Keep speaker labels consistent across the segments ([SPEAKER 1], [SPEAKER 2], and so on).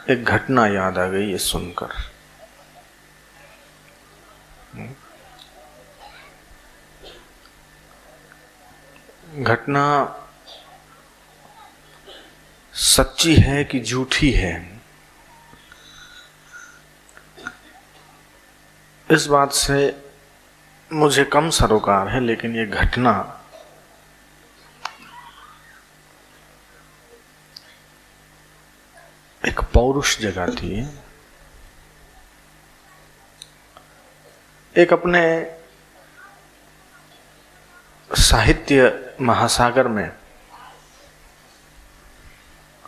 [SPEAKER 1] एक घटना याद आ गई ये सुनकर। घटना सच्ची है कि झूठी है, इस बात से मुझे कम सरोकार है, लेकिन ये घटना एक पौरुष जगाती है। एक अपने साहित्य महासागर में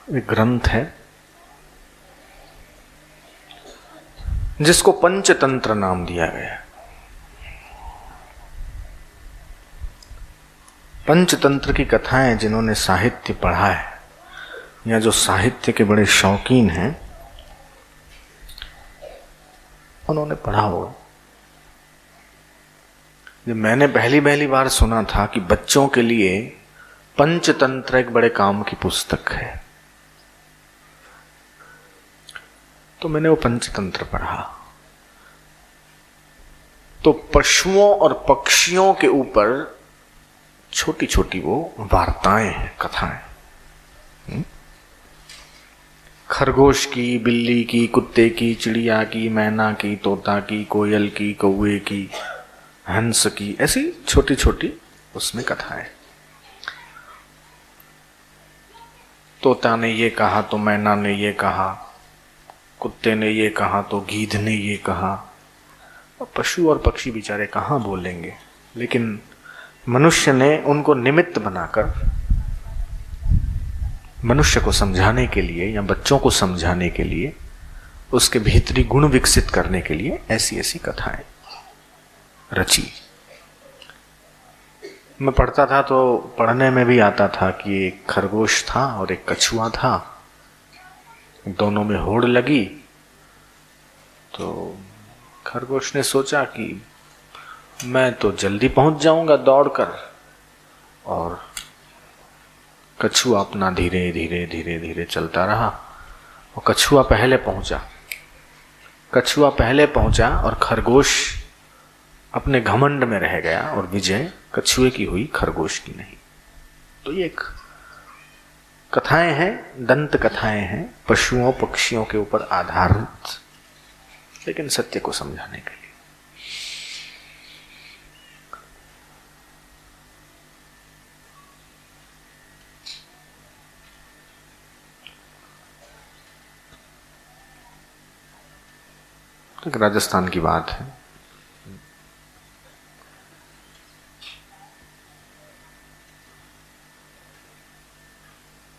[SPEAKER 1] एक ग्रंथ है जिसको पंचतंत्र नाम दिया गया। पंचतंत्र की कथाएं जिन्होंने साहित्य पढ़ा है या जो साहित्य के बड़े शौकीन हैं उन्होंने पढ़ा होगा। जब मैंने पहली बार सुना था कि बच्चों के लिए पंचतंत्र एक बड़े काम की पुस्तक है, तो मैंने वो पंचतंत्र पढ़ा। तो पशुओं और पक्षियों के ऊपर छोटी छोटी वो वार्ताएं हैं, कथाएं। खरगोश की, बिल्ली की, कुत्ते की, चिड़िया की, मैना की, तोता की, कोयल की, कौवे की, हंस की, ऐसी छोटी छोटी उसमें कथाएं। तोता ने ये कहा तो मैना ने ये कहा, कुत्ते ने ये कहा तो गीध ने ये कहा। और पशु और पक्षी बेचारे कहाँ बोलेंगे, लेकिन मनुष्य ने उनको निमित्त बनाकर मनुष्य को समझाने के लिए या बच्चों को समझाने के लिए, उसके भीतरी गुण विकसित करने के लिए ऐसी ऐसी कथाएं रची। मैं पढ़ता था तो पढ़ने में भी आता था कि एक खरगोश था और एक कछुआ था, दोनों में होड़ लगी। तो खरगोश ने सोचा कि मैं तो जल्दी पहुंच जाऊंगा दौड़कर, और कछुआ अपना धीरे धीरे धीरे धीरे चलता रहा। और कछुआ पहले पहुंचा और खरगोश अपने घमंड में रह गया, और विजय कछुए की हुई, खरगोश की नहीं। तो ये एक कथाएं हैं, दंत कथाएं हैं, पशुओं पक्षियों के ऊपर आधारित, लेकिन सत्य को समझाने के लिए। एक राजस्थान की बात है।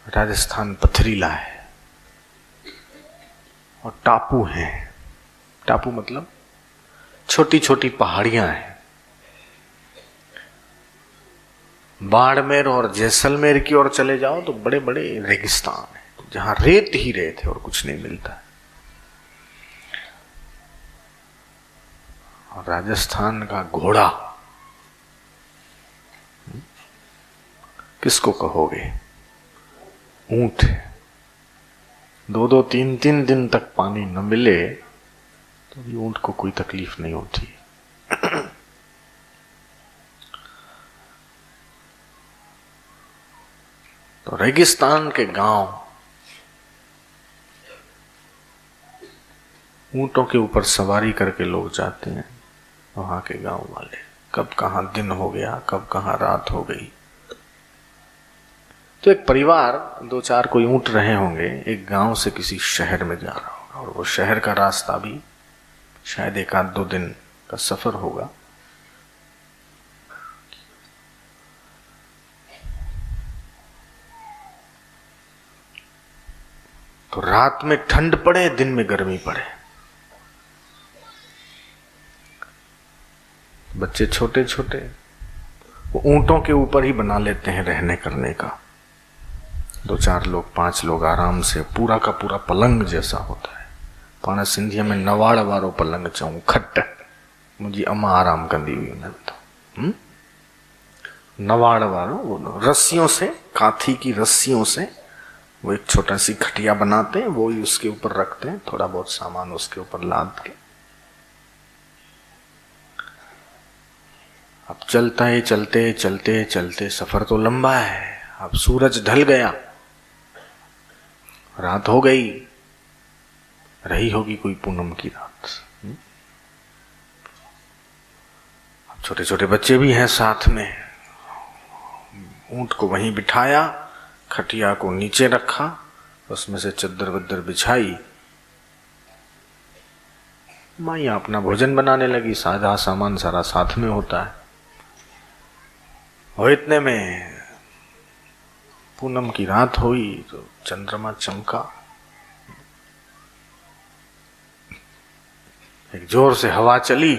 [SPEAKER 1] राजस्थान पथरीला है और टापू हैं। टापू मतलब छोटी छोटी पहाड़ियां हैं। बाड़मेर और जैसलमेर की ओर चले जाओ तो बड़े बड़े रेगिस्तान है जहां रेत ही रेत है और कुछ नहीं मिलता। और राजस्थान का घोड़ा किसको कहोगे? ऊंट है। 2-2, 3-3 दिन तक पानी न मिले तो भी ऊंट को कोई तकलीफ नहीं होती। तो रेगिस्तान के गांव ऊंटों के ऊपर सवारी करके लोग जाते हैं। वहां के गांव वाले, कब कहां दिन हो गया, कब कहां रात हो गई। तो एक परिवार 2-4 कोई ऊंट रहे होंगे, एक गांव से किसी शहर में जा रहा होगा, और वो शहर का रास्ता भी शायद 1-2 दिन का सफर होगा। तो रात में ठंड पड़े, दिन में गर्मी पड़े। बच्चे छोटे छोटे वो ऊंटों के ऊपर ही बना लेते हैं रहने करने का। 2-4 लोग, 5 लोग आराम से, पूरा का पूरा पलंग जैसा होता है। पाना सिंधिया में नवाड़ वारो पलंग चऊं, खट मुझी अम्मा आराम कंदी हुई उन्हें तो। नवाड़ वारो, रस्सियों से, काथी की रस्सियों से वो एक छोटा सी खटिया बनाते हैं, वो ही उसके ऊपर रखते हैं, थोड़ा बहुत सामान उसके ऊपर लाद के। अब चलता है, चलते चलते चलते, सफर तो लंबा है। अब सूरज ढल गया, रात हो गई, रही होगी कोई पूनम की रात। अब छोटे छोटे बच्चे भी हैं साथ में। ऊंट को वहीं बिठाया, खटिया को नीचे रखा, उसमें से चद्दर वद्दर बिछाई, माइया अपना भोजन बनाने लगी। सादा सामान सारा साथ में होता है। और इतने में पूनम की रात हुई तो चंद्रमा चमका, एक जोर से हवा चली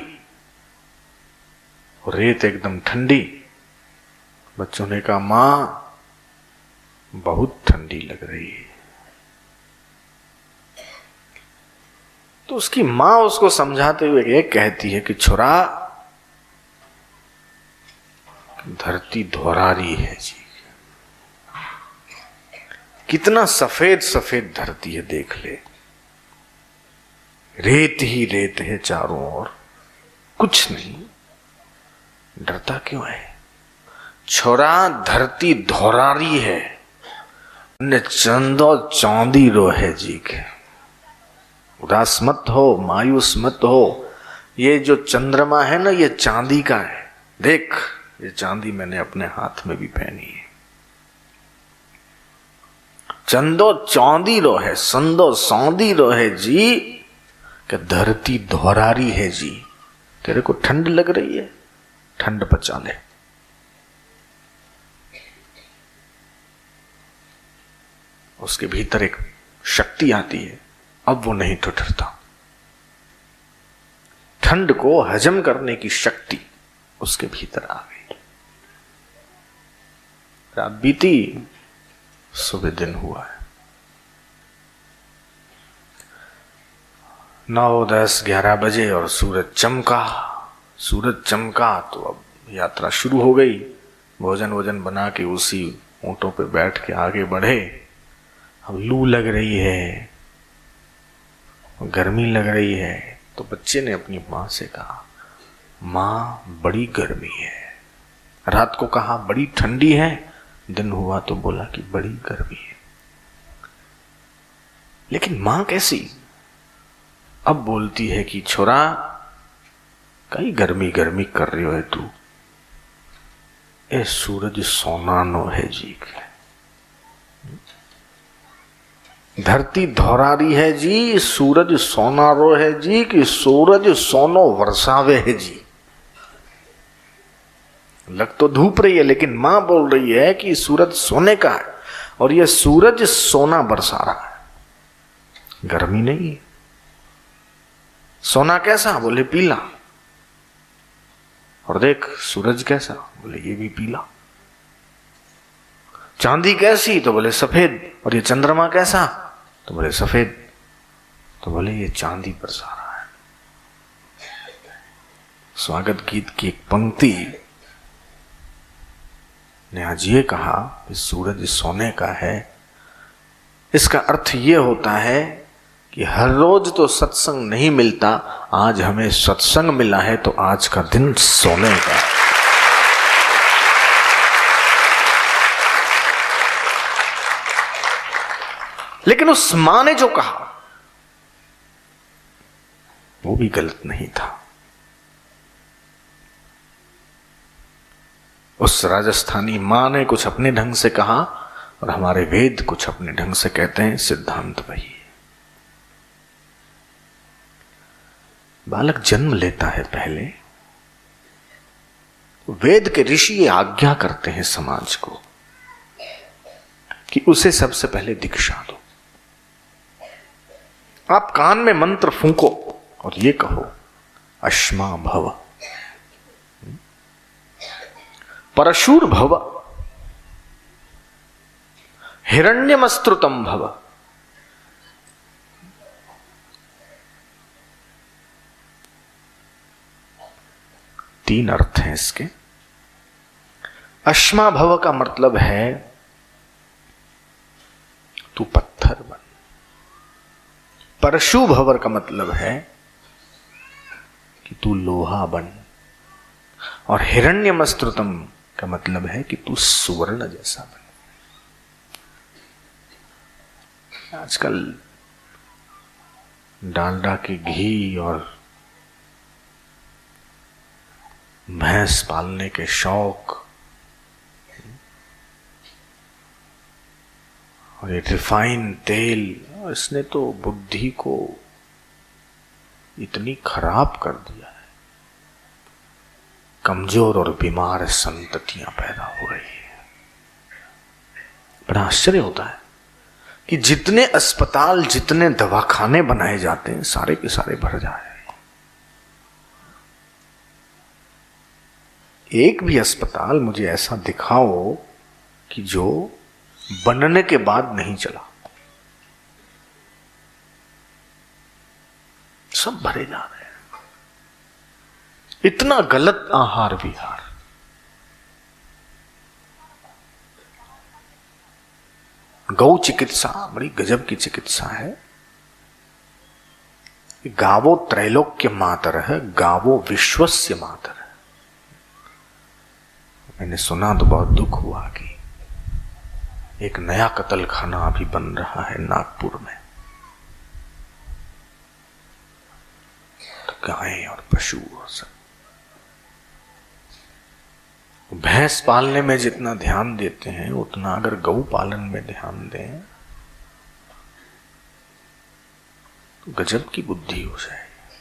[SPEAKER 1] और रेत एकदम ठंडी। बच्चों ने कहा, मां बहुत ठंडी लग रही है। तो उसकी मां उसको समझाते हुए ये कहती है कि छोरा, धरती धोरारी है जी, कितना सफेद सफेद धरती है, देख ले, रेत ही रेत है चारों ओर, कुछ नहीं, डरता क्यों है? छोरा, धरती धोरारी है, ने चंदो चांदी रो है जी के। उदास मत हो, मायूस मत हो। ये जो चंद्रमा है ना, ये चांदी का है। देख, ये चांदी मैंने अपने हाथ में भी पहनी है। चंदो चांदी रो है, संदो सौंदी रो है जी, कि धरती धोरारी है जी। तेरे को ठंड लग रही है, ठंड पचा ले। उसके भीतर एक शक्ति आती है, अब वो नहीं ठुठरता। ठंड को हजम करने की शक्ति उसके भीतर आ गई। रात बीती, सुबह दिन हुआ है। 9, 10, 11 बजे और सूरज चमका। सूरज चमका तो अब यात्रा शुरू हो गई। भोजन वोजन बना के उसी ऊंटों पे बैठ के आगे बढ़े। अब लू लग रही है, गर्मी लग रही है। तो बच्चे ने अपनी माँ से कहा, माँ बड़ी गर्मी है। रात को कहा बड़ी ठंडी है, दिन हुआ तो बोला कि बड़ी गर्मी है। लेकिन माँ कैसी? अब बोलती है कि छोरा, कई गर्मी गर्मी कर रही हो तू, ए सूरज सोनानो है जी। धरती धौरारी है जी, सूरज सोनारो है जी, कि सूरज सोनो वर्षावे है जी। लग तो धूप रही है, लेकिन मां बोल रही है कि सूरज सोने का है और यह सूरज सोना बरसा रहा है, गर्मी नहीं है। सोना कैसा? बोले पीला। और देख सूरज कैसा? बोले ये भी पीला। चांदी कैसी? तो बोले सफेद। और ये चंद्रमा कैसा? तो बोले सफेद। तो बोले ये चांदी बरसा रहा है। स्वागत गीत की एक पंक्ति ने आज ये कहा कि सूरज सोने का है। इसका अर्थ ये होता है कि हर रोज तो सत्संग नहीं मिलता, आज हमें सत्संग मिला है तो आज का दिन सोने का है। लेकिन उस मां ने जो कहा वो भी गलत नहीं था। उस राजस्थानी मां ने कुछ अपने ढंग से कहा और हमारे वेद कुछ अपने ढंग से कहते हैं। सिद्धांत वही है। बालक जन्म लेता है, पहले वेद के ऋषि ये आज्ञा करते हैं समाज को कि उसे सबसे पहले दीक्षा दो। आप कान में मंत्र फूंको और ये कहो, अश्मा भव, परशुर भव, हिरण्यमस्त्रुतम भव। तीन अर्थ हैं इसके। अश्मा भव का मतलब है तू पत्थर बन। परशु भवर का मतलब है कि तू लोहा बन, और हिरण्यमस्त्रुतम का मतलब है कि तू सुवर्ण जैसा बन। आजकल डालडा के घी और भैंस पालने के शौक और ये रिफाइन तेल, इसने तो बुद्धि को इतनी खराब कर दिया है, कमजोर और बीमार संततियां पैदा हो रही है। बड़ा आश्चर्य होता है कि जितने अस्पताल, जितने दवाखाने बनाए जाते हैं, सारे के सारे भर जा रहे हैं। एक भी अस्पताल मुझे ऐसा दिखाओ कि जो बनने के बाद नहीं चला। सब भरे जा रहे हैं। इतना गलत आहार विहार। गौ चिकित्सा बड़ी गजब की चिकित्सा है। गावो त्रैलोक्य मातर है, गावो विश्वस्य मातर है। मैंने सुना तो बहुत दुख हुआ कि एक नया कत्ल खाना अभी बन रहा है नागपुर में। तो गायें और पशु और सब, भैंस पालने में जितना ध्यान देते हैं उतना अगर गौ पालन में ध्यान दें तो गजब की बुद्धि हो जाएगी।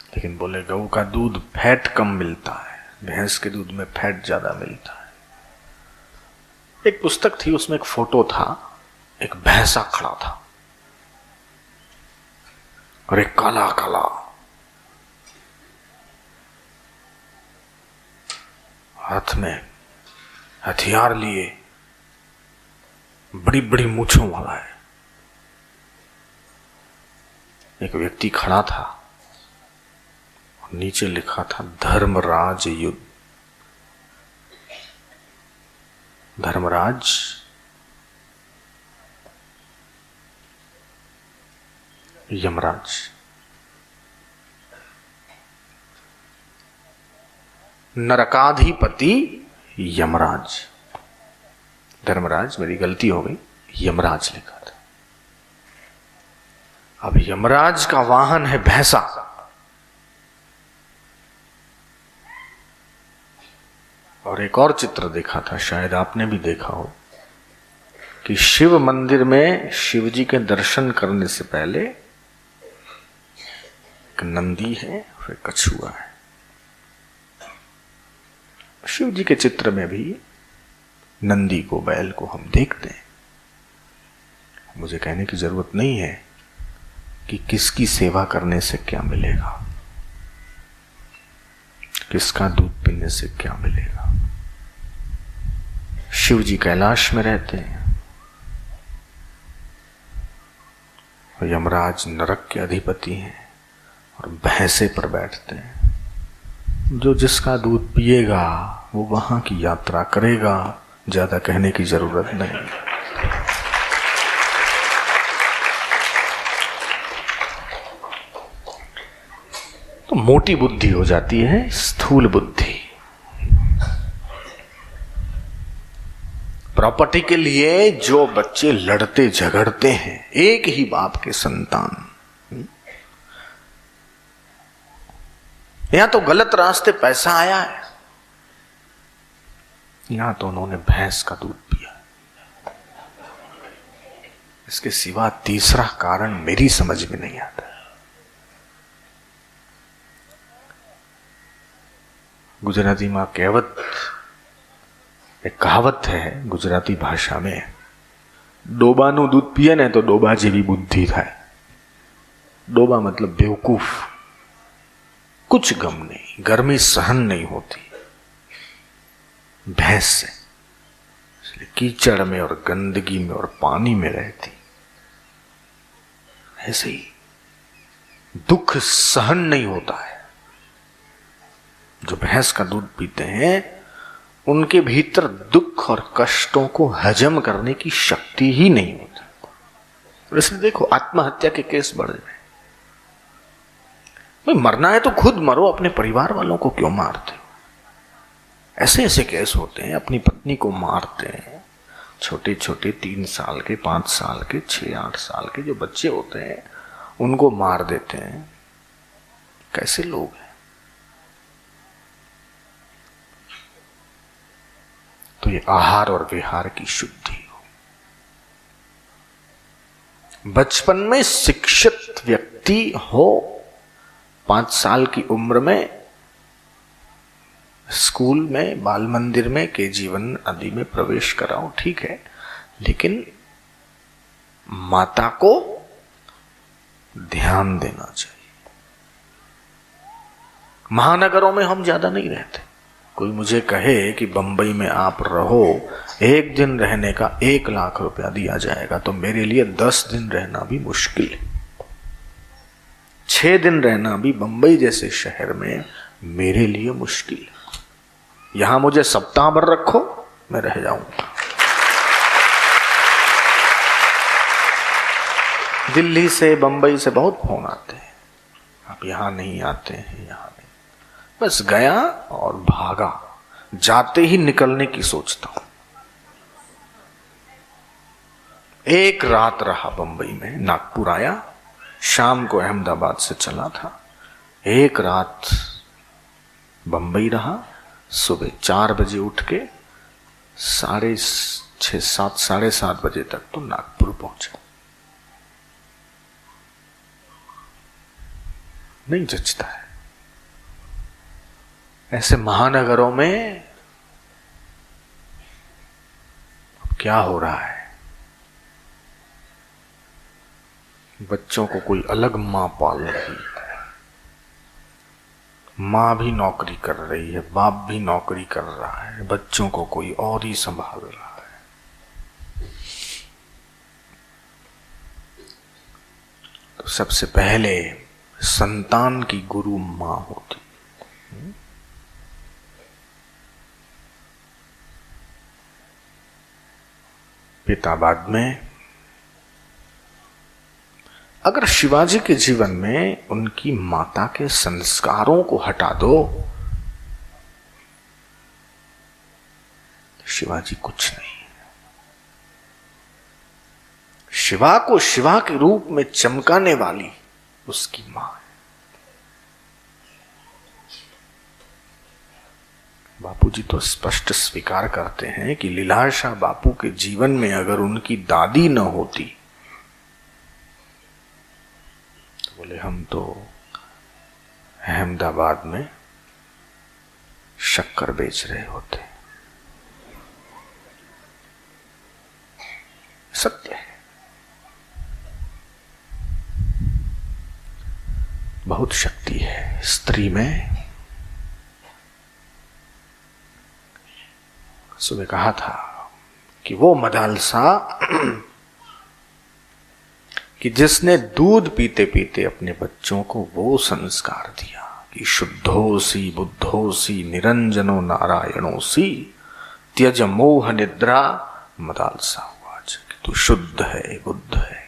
[SPEAKER 1] लेकिन बोले गौ का दूध फैट कम मिलता है, भैंस के दूध में फैट ज्यादा मिलता है। एक पुस्तक थी, उसमें एक फोटो था, एक भैंसा खड़ा था और एक काला काला हाथ में हथियार लिए, बड़ी बड़ी मूंछों वाला है। एक व्यक्ति खड़ा था और नीचे लिखा था धर्मराज युद्ध। धर्मराज यमराज। नरकाधिपति यमराज। धर्मराज, मेरी गलती हो गई, यमराज लिखा था। अब यमराज का वाहन है भैंसा। और एक और चित्र देखा था, शायद आपने भी देखा हो, कि शिव मंदिर में शिव जी के दर्शन करने से पहले एक नंदी है, फिर कछुआ है। शिव जी के चित्र में भी नंदी को, बैल को हम देखते हैं। मुझे कहने की जरूरत नहीं है कि किसकी सेवा करने से क्या मिलेगा, किसका दूध पीने से क्या मिलेगा। शिव जी कैलाश में रहते हैं और यमराज नरक के अधिपति हैं और भैंसे पर बैठते हैं। जो जिसका दूध पिएगा वो वहां की यात्रा करेगा, ज्यादा कहने की जरूरत नहीं। तो मोटी बुद्धि हो जाती है स्थूल बुद्धि। प्रॉपर्टी के लिए जो बच्चे लड़ते झगड़ते हैं, एक ही बाप के संतान, यहां तो गलत रास्ते पैसा आया है, यहां तो उन्होंने भैंस का दूध पिया। इसके सिवा तीसरा कारण मेरी समझ में नहीं आता। गुजराती में कहावत है गुजराती भाषा में, डोबाનું दूध पिए ने तो डोबा जेवी बुद्धि थाय। डोबा मतलब बेवकूफ, कुछ गम नहीं, गर्मी सहन नहीं होती भैंस से, इसलिए कीचड़ में और गंदगी में और पानी में रहती। ऐसे ही दुख सहन नहीं होता है। जो भैंस का दूध पीते हैं उनके भीतर दुख और कष्टों को हजम करने की शक्ति ही नहीं होती। इसलिए देखो आत्महत्या के केस बढ़ गए। भाई मरना है तो खुद मरो, अपने परिवार वालों को क्यों मारते हो? ऐसे ऐसे केस होते हैं, अपनी पत्नी को मारते हैं, छोटे छोटे 3 साल के, 5 साल के, 6-8 साल के जो बच्चे होते हैं उनको मार देते हैं। कैसे लोग हैं? तो ये आहार और विहार की शुद्धि हो। बचपन में शिक्षित व्यक्ति हो, 5 साल की उम्र में स्कूल में, बाल मंदिर में, केजी1 आदि में प्रवेश कराओ, ठीक है, लेकिन माता को ध्यान देना चाहिए। महानगरों में हम ज्यादा नहीं रहते। कोई मुझे कहे कि बंबई में आप रहो, 1 दिन रहने का 1 लाख रुपया दिया जाएगा, तो मेरे लिए 10 दिन रहना भी मुश्किल है। 6 दिन रहना भी बंबई जैसे शहर में मेरे लिए मुश्किल है। यहां मुझे सप्ताह भर रखो, मैं रह जाऊंगा। दिल्ली से, बंबई से बहुत फोन आते हैं, आप यहां नहीं आते हैं, यहां नहीं। बस गया और भागा, जाते ही निकलने की सोचता हूं। 1 रात रहा बंबई में, नागपुर आया, शाम को अहमदाबाद से चला था। 1 रात बंबई रहा, सुबह 4 बजे उठ के 6:30, 7, 7:30 बजे तक तो नागपुर पहुंचा। नहीं जचता है। ऐसे महानगरों में अब क्या हो रहा है? बच्चों को कोई अलग मां पाल रही है, माँ भी नौकरी कर रही है, बाप भी नौकरी कर रहा है, बच्चों को कोई और ही संभाल रहा है। तो सबसे पहले संतान की गुरु माँ होती। पिता बाद में। अगर शिवाजी के जीवन में उनकी माता के संस्कारों को हटा दो, शिवाजी कुछ नहीं है। शिवा को शिवा के रूप में चमकाने वाली उसकी मां है। बापूजी तो स्पष्ट स्वीकार करते हैं कि लीलाशाह बापू के जीवन में अगर उनकी दादी न होती तो बोले हम तो अहमदाबाद में शक्कर बेच रहे होते। सत्य है। बहुत शक्ति है स्त्री में। सुबह कहा था कि वो मदालसा कि जिसने दूध पीते पीते अपने बच्चों को वो संस्कार दिया कि शुद्धोसी बुद्धोसी निरंजनो नारायणोसी त्यज मोह निद्रा, मदालसा हुआ कि तू शुद्ध है, बुद्ध है।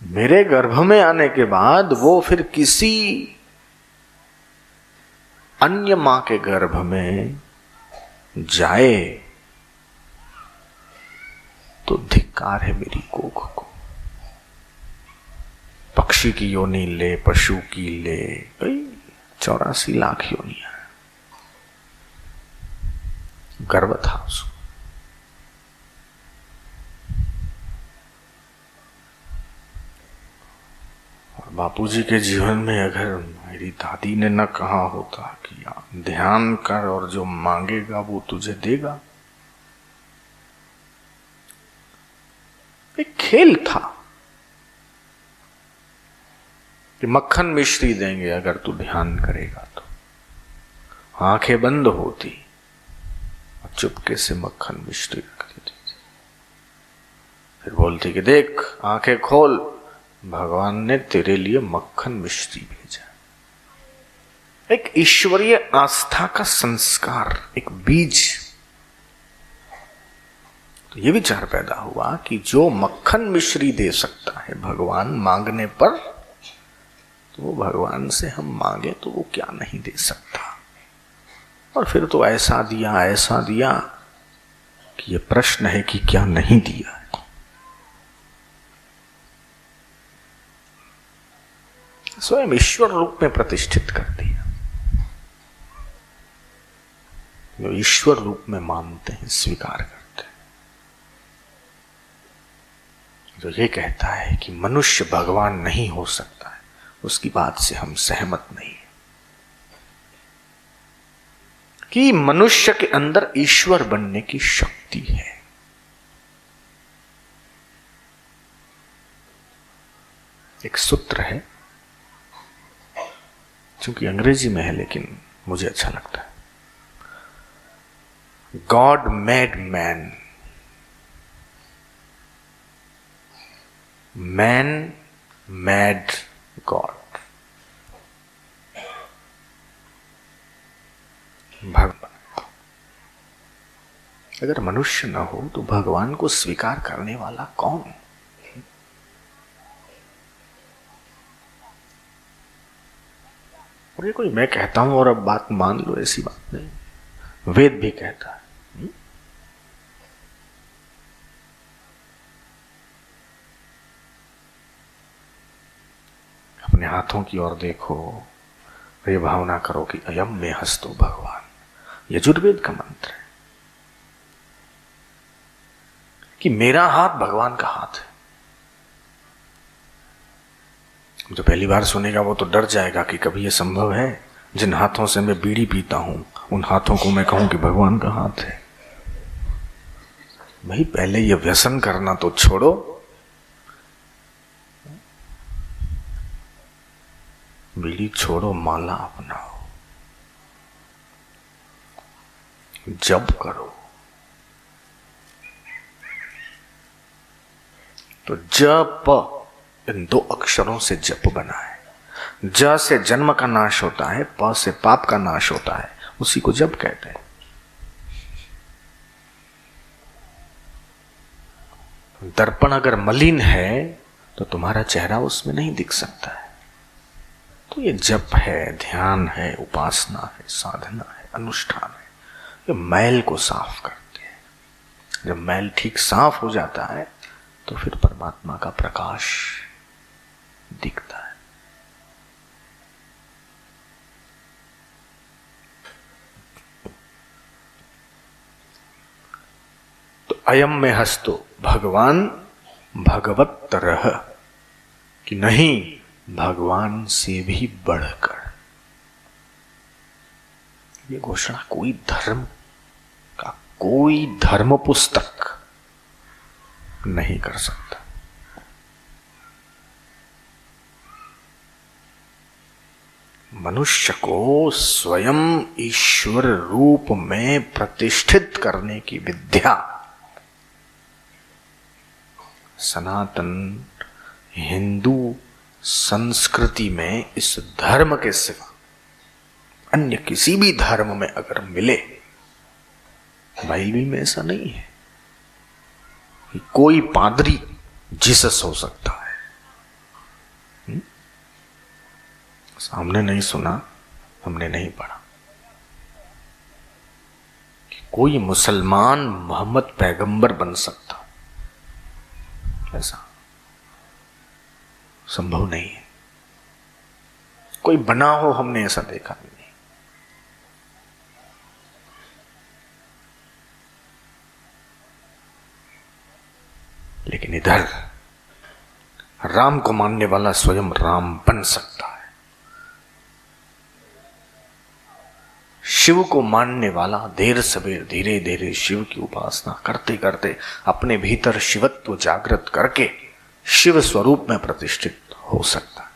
[SPEAKER 1] मेरे गर्भ में आने के बाद वो फिर किसी अन्य मां के गर्भ में जाए तो धिक्कार है मेरी कोख को। पक्षी की योनि ले, पशु की ले, कई 84 लाख योनियां, गर्व था उसको। बापूजी के जीवन में अगर मेरी दादी ने न कहा होता कि ध्यान कर और जो मांगेगा वो तुझे देगा। एक खेल था कि मक्खन मिश्री देंगे अगर तू ध्यान करेगा तो। आंखें बंद होती और चुपके से मक्खन मिश्री रख देती थी। फिर बोलती कि देख आंखें खोल, भगवान ने तेरे लिए मक्खन मिश्री भेजा। एक ईश्वरीय आस्था का संस्कार, एक बीज। तो ये विचार पैदा हुआ कि जो मक्खन मिश्री दे सकता है भगवान मांगने पर, तो वो भगवान से हम मांगे तो वो क्या नहीं दे सकता। और फिर तो ऐसा दिया कि ये प्रश्न है कि क्या नहीं दिया है। स्वयं ईश्वर रूप में प्रतिष्ठित कर दिया। जो ईश्वर रूप में मानते हैं, स्वीकार करते हैं, जो ये कहता है कि मनुष्य भगवान नहीं हो सकता है, उसकी बात से हम सहमत नहीं है कि मनुष्य के अंदर ईश्वर बनने की शक्ति है। एक सूत्र है, क्योंकि अंग्रेजी में है लेकिन मुझे अच्छा लगता है। God made man, man made God. भगवान, अगर मनुष्य न हो तो भगवान को स्वीकार करने वाला कौन? और ये कोई मैं कहता हूं और अब बात मान लो, ऐसी बात नहीं, वेद भी कहता है। अपने हाथों की ओर देखो, ये भावना करो कि अयम में हस्तो भगवान। यजुर्वेद का मंत्र है कि मेरा हाथ भगवान का हाथ है। जो पहली बार सुनेगा वो तो डर जाएगा कि कभी ये संभव है जिन हाथों से मैं बीड़ी पीता हूं उन हाथों को मैं कहूं कि भगवान का हाथ है। भाई पहले ये व्यसन करना तो छोड़ो, बीड़ी छोड़ो, माला अपनाओ, जप करो। तो जप इन दो अक्षरों से जप बना है। ज से जन्म का नाश होता है, प से पाप का नाश होता है, उसी को जप कहते हैं। दर्पण अगर मलिन है तो तुम्हारा चेहरा उसमें नहीं दिख सकता है। तो ये जप है, ध्यान है, उपासना है, साधना है, अनुष्ठान है, ये मैल को साफ करते हैं। जब मैल ठीक साफ हो जाता है तो फिर परमात्मा का प्रकाश दिखता है। तो अयम में हस्तो भगवान भगवत्तरः, कि नहीं भगवान से भी बढ़कर। ये घोषणा कोई धर्म का कोई धर्म पुस्तक नहीं कर सकता। मनुष्य को स्वयं ईश्वर रूप में प्रतिष्ठित करने की विद्या सनातन हिंदू संस्कृति में इस धर्म के सिवा अन्य किसी भी धर्म में अगर मिले, बाइबल में ऐसा नहीं है कि कोई पादरी जीसस हो सकता है। हमने नहीं सुना, हमने नहीं पढ़ा कि कोई मुसलमान मोहम्मद पैगंबर बन सकता, ऐसा संभव नहीं है। कोई बना हो हमने ऐसा देखा नहीं। लेकिन इधर राम को मानने वाला स्वयं राम बन सकता है। शिव को मानने वाला देर सवेर धीरे धीरे शिव की उपासना करते करते अपने भीतर शिवत्व जागृत करके शिव स्वरूप में प्रतिष्ठित हो सकता है।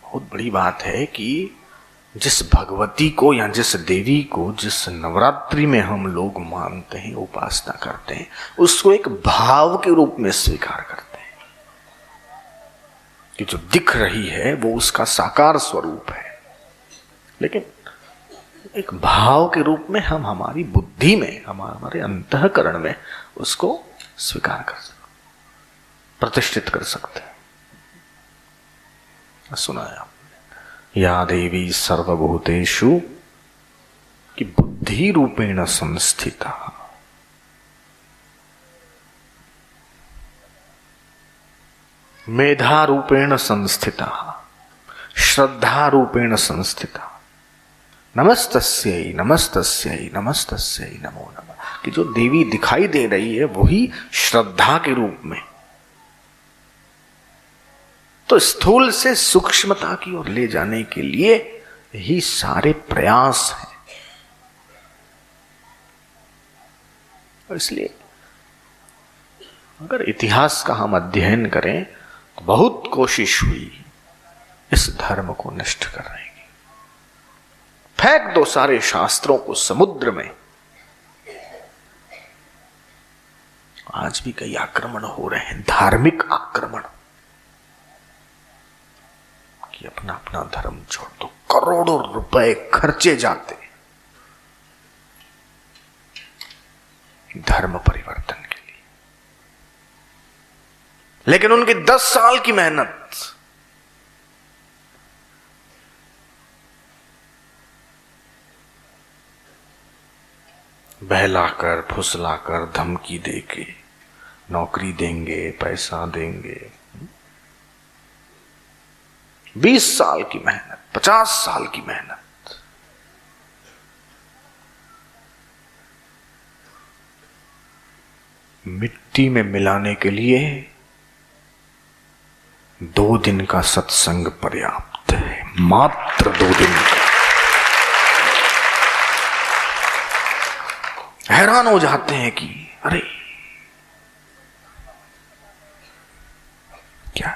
[SPEAKER 1] बहुत बड़ी बात है कि जिस भगवती को या जिस देवी को जिस नवरात्रि में हम लोग मानते हैं, उपासना करते हैं, उसको एक भाव के रूप में स्वीकार करते हैं कि जो दिख रही है वो उसका साकार स्वरूप है, लेकिन एक भाव के रूप में हम हमारी बुद्धि में, हमारे अंतःकरण में उसको स्वीकार कर सकते, प्रतिष्ठित कर सकते हैं। सुना है आपने, या देवी सर्वभूतेषु कि बुद्धि रूपेण संस्थिता, मेधा रूपेण संस्थिता, श्रद्धा रूपेण संस्थिता, नमस्तस्यै नमस्तस्यै नमस्तस्यै नमो नमः। कि जो देवी दिखाई दे रही है वही श्रद्धा के रूप में, तो स्थूल से सूक्ष्मता की ओर ले जाने के लिए ही सारे प्रयास हैं। और इसलिए अगर इतिहास का हम अध्ययन करें तो बहुत कोशिश हुई इस धर्म को नष्ट करने की। फेंक दो सारे शास्त्रों को समुद्र में। आज भी कई आक्रमण हो रहे हैं, धार्मिक आक्रमण, कि अपना अपना धर्म छोड़ दो। करोड़ों रुपए खर्चे जाते धर्म परिवर्तन के लिए, लेकिन उनकी 10 साल की मेहनत बहलाकर फुसलाकर धमकी देके नौकरी देंगे, पैसा देंगे, 20 साल की मेहनत, 50 साल की मेहनत, मिट्टी में मिलाने के लिए 2 दिन का सत्संग पर्याप्त है, मात्र 2 दिन का। हैरान हो जाते हैं कि अरे क्या